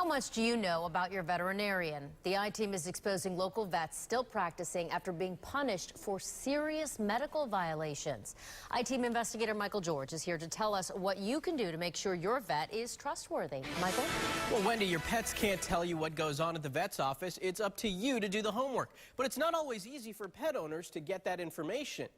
How much do you know about your veterinarian? The I-Team is exposing local vets still practicing after being punished for serious medical violations. I-Team investigator Michael George is here to tell us what you can do to make sure your vet is trustworthy. Michael? Well, Wendy, your pets can't tell you what goes on at the vet's office. It's up to you to do the homework. But it's not always easy for pet owners to get that information.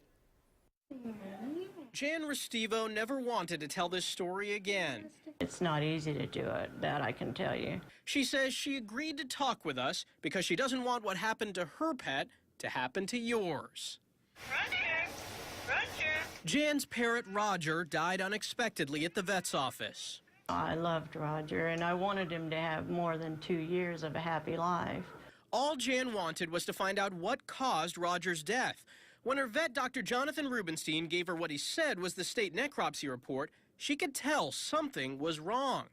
Jan Restivo never wanted to tell this story again. It's not easy to do it, that I can tell you. She says she agreed to talk with us because she doesn't want what happened to her pet to happen to yours. Roger! Roger! Jan's parrot, Roger, died unexpectedly at the vet's office. I loved Roger, and I wanted him to have more than 2 years of a happy life. All Jan wanted was to find out what caused Roger's death. When her vet, Dr. Jonathan Rubenstein, gave her what he said was the state necropsy report, she could tell something was wrong.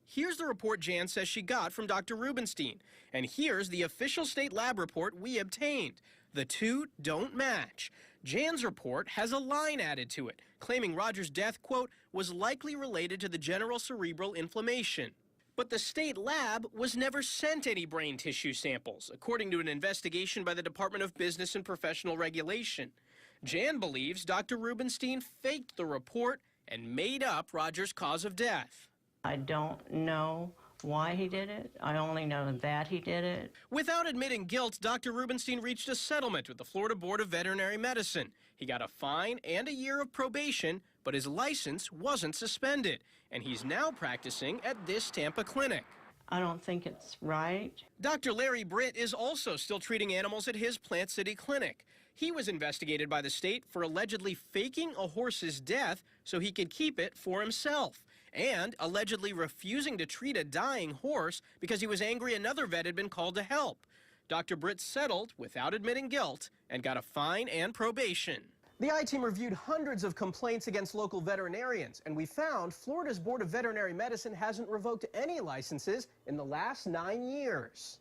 Here's the report Jan says she got from Dr. Rubenstein, and here's the official state lab report we obtained. The two don't match. Jan's report has a line added to it, claiming Roger's death, quote, was likely related to the general cerebral inflammation. But the state lab was never sent any brain tissue samples, according to an investigation by the Department of Business and Professional Regulation. Jan believes Dr. Rubenstein faked the report and made up Roger's cause of death. I don't know why he did it. I only know that he did it. Without admitting guilt, Dr. Rubenstein reached a settlement with the Florida Board of Veterinary Medicine. He got a fine and a year of probation, but his license wasn't suspended, and he's now practicing at this Tampa clinic. I don't think it's right. Dr. Larry Britt is also still treating animals at his Plant City clinic. He was investigated by the state for allegedly faking a horse's death so he could keep it for himself, and allegedly refusing to treat a dying horse because he was angry another vet had been called to help. Dr. Britt settled without admitting guilt and got a fine and probation. The I-Team reviewed hundreds of complaints against local veterinarians, and we found Florida's Board of Veterinary Medicine hasn't revoked any licenses in the last 9 years.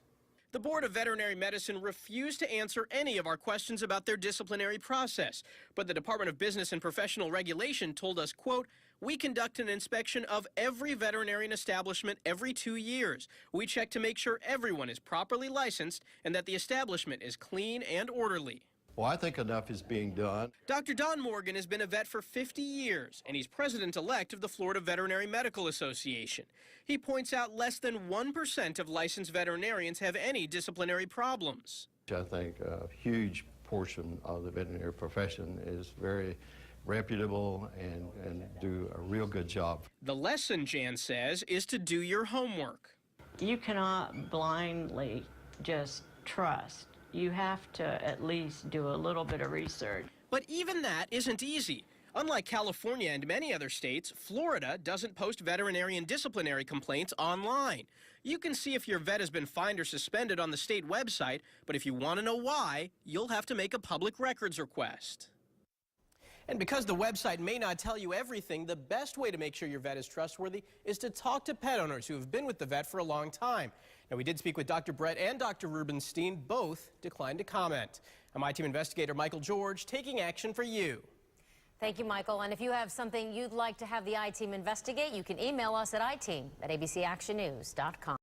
The Board of Veterinary Medicine refused to answer any of our questions about their disciplinary process, but the Department of Business and Professional Regulation told us, quote, we conduct an inspection of every veterinarian establishment every 2 years. We check to make sure everyone is properly licensed and that the establishment is clean and orderly. Well, I think enough is being done. Dr. Don Morgan has been a vet for 50 years, and he's president-elect of the Florida Veterinary Medical Association. He points out less than 1% of licensed veterinarians have any disciplinary problems. I think a huge portion of the veterinary profession is very reputable and do a real good job. The lesson, Jan says, is to do your homework. You cannot blindly just trust. You have to at least do a little bit of research. But even that isn't easy. Unlike California and many other states, Florida doesn't post veterinarian disciplinary complaints online. You can see if your vet has been fined or suspended on the state website, but if you want to know why, you'll have to make a public records request. And because the website may not tell you everything, the best way to make sure your vet is trustworthy is to talk to pet owners who have been with the vet for a long time. Now, we did speak with Dr. Brett and Dr. Rubenstein. Both declined to comment. I'm I-Team investigator Michael George, taking action for you. Thank you, Michael. And if you have something you'd like to have the I-Team investigate, you can email us at iteam@abcactionnews.com.